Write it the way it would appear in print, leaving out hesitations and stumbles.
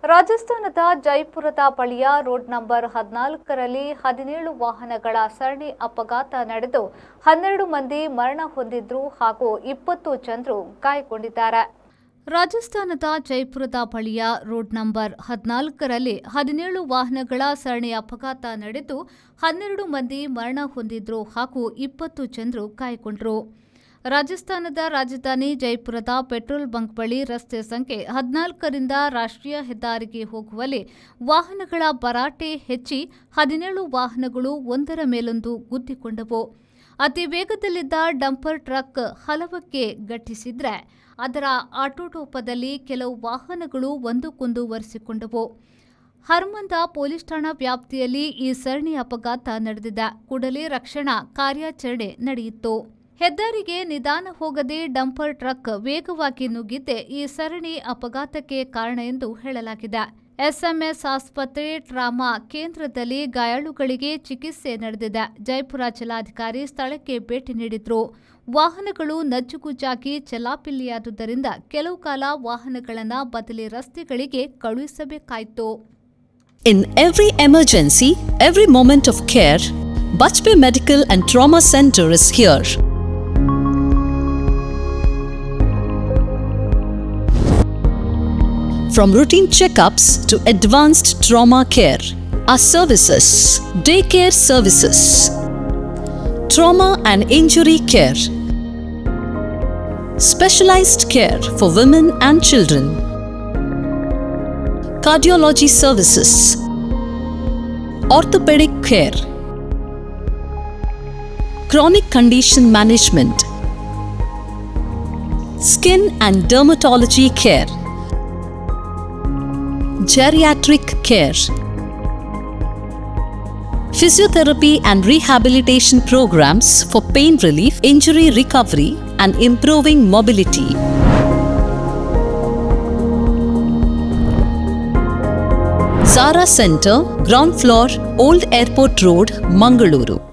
ರಾಜಸ್ಥಾನದ ಜೈಪುರದ ಬಳಿಯ road number 14ರಲ್ಲಿ 17 ವಾಹನಗಳ ಸರಣಿ ಅಪಘಾತ ನಡೆದು 12 ಮಂದಿ ಮರಣ ಹೊಂದಿದ್ರು ಹಾಗೂ 20 ಜನರು ಗಾಯಗೊಂಡಿದ್ದಾರೆ. ರಾಜಸ್ಥಾನದ ಜೈಪುರದ ಬಳಿಯ ರೋಡ್ ನಂಬರ್ 14ರಲ್ಲಿ 17 ವಾಹನಗಳ ಸರಣಿ ಅಪಘಾತ ನಡೆದು 12 ಮಂದಿ ಮರಣ ಹೊಂದಿದ್ರು ಹಾಗೂ 20 ಜನರು ಗಾಯಗೊಂಡರು. ರಾಜಸ್ಥಾನದ ರಾಜಧಾನಿ ಜೈಪುರದ ಪೆಟ್ರೋಲ್ ಬಂಕ್ ಬಳಿ ರಸ್ತೆ ಸಂಖ್ಯೆ 14ರಿಂದ ರಾಷ್ಟ್ರೀಯ ಹೆದ್ದಾರಿಗೆ ಹೋಗುವಲ್ಲಿ ವಾಹನಗಳ ಭರಾಟೆ ಹೆಚ್ಚಿ 17 ವಾಹನಗಳು ಒಂದರ ಮೇಲೊಂದು ಗುದ್ದಿಕೊಂಡವು. ಅತಿ ವೇಗದಲ್ಲಿದ್ದ ಡಂಪರ್ ಟ್ರಕ್ ಹಲವಕ್ಕೆ ಗಟ್ಟಿಸಿದ್ರೆ ಅದರ ಆಟೋಟೋಪದಲ್ಲಿ ಕೆಲವು ವಾಹನಗಳು ಒಂದಕ್ಕೊಂದು ಒರೆಸಿಕೊಂಡವು. ಹರ್ಮಂದ ಪೊಲೀಸ್ ಠಾಣಾ ವ್ಯಾಪ್ತಿಯಲ್ಲಿ ಈ ಸರಣಿ ಅಪಘಾತ ನಡೆದಿದೆ. ಕೂಡಲೇ ರಕ್ಷಣಾ ಕಾರ್ಯಾಚರಣೆ ನಡೆಯಿತು. ಹೆದ್ದಾರಿಗೆ ನಿಧಾನ ಹೋಗದೆ ಡಂಪರ್ ಟ್ರಕ್ ವೇಗವಾಗಿ ನುಗ್ಗಿದ್ದೇ ಈ ಸರಣಿ ಅಪಘಾತಕ್ಕೆ ಕಾರಣ ಎಂದು ಹೇಳಲಾಗಿದೆ. ಎಸ್ಎಂಎಸ್ ಆಸ್ಪತ್ರೆ ಟ್ರಾಮಾ ಕೇಂದ್ರದಲ್ಲಿ ಗಾಯಾಳುಗಳಿಗೆ ಚಿಕಿತ್ಸೆ ನಡೆದಿದೆ. ಜೈಪುರ ಜಿಲ್ಲಾಧಿಕಾರಿ ಸ್ಥಳಕ್ಕೆ ಭೇಟಿ ನೀಡಿದ್ರು. ವಾಹನಗಳು ನಜ್ಜುಗುಜ್ಜಾಗಿ ಚೆಲ್ಲಾಪಿಲ್ಲಿಯಾದುದರಿಂದ ಕೆಲವು ಕಾಲ ವಾಹನಗಳನ್ನು ಬದಲಿ ರಸ್ತೆಗಳಿಗೆ ಕಳುಹಿಸಬೇಕಾಯಿತು. In every emergency, every moment of care, Bajpayee Medical and Trauma Center is here. From routine checkups to advanced trauma care, our services: daycare services, trauma and injury care, specialized care for women and children, cardiology services, orthopedic care, chronic condition management, skin and dermatology care, geriatric care, physiotherapy and rehabilitation programs for pain relief, injury recovery and improving mobility. Zara Center, ground floor, Old Airport Road, Mangaluru.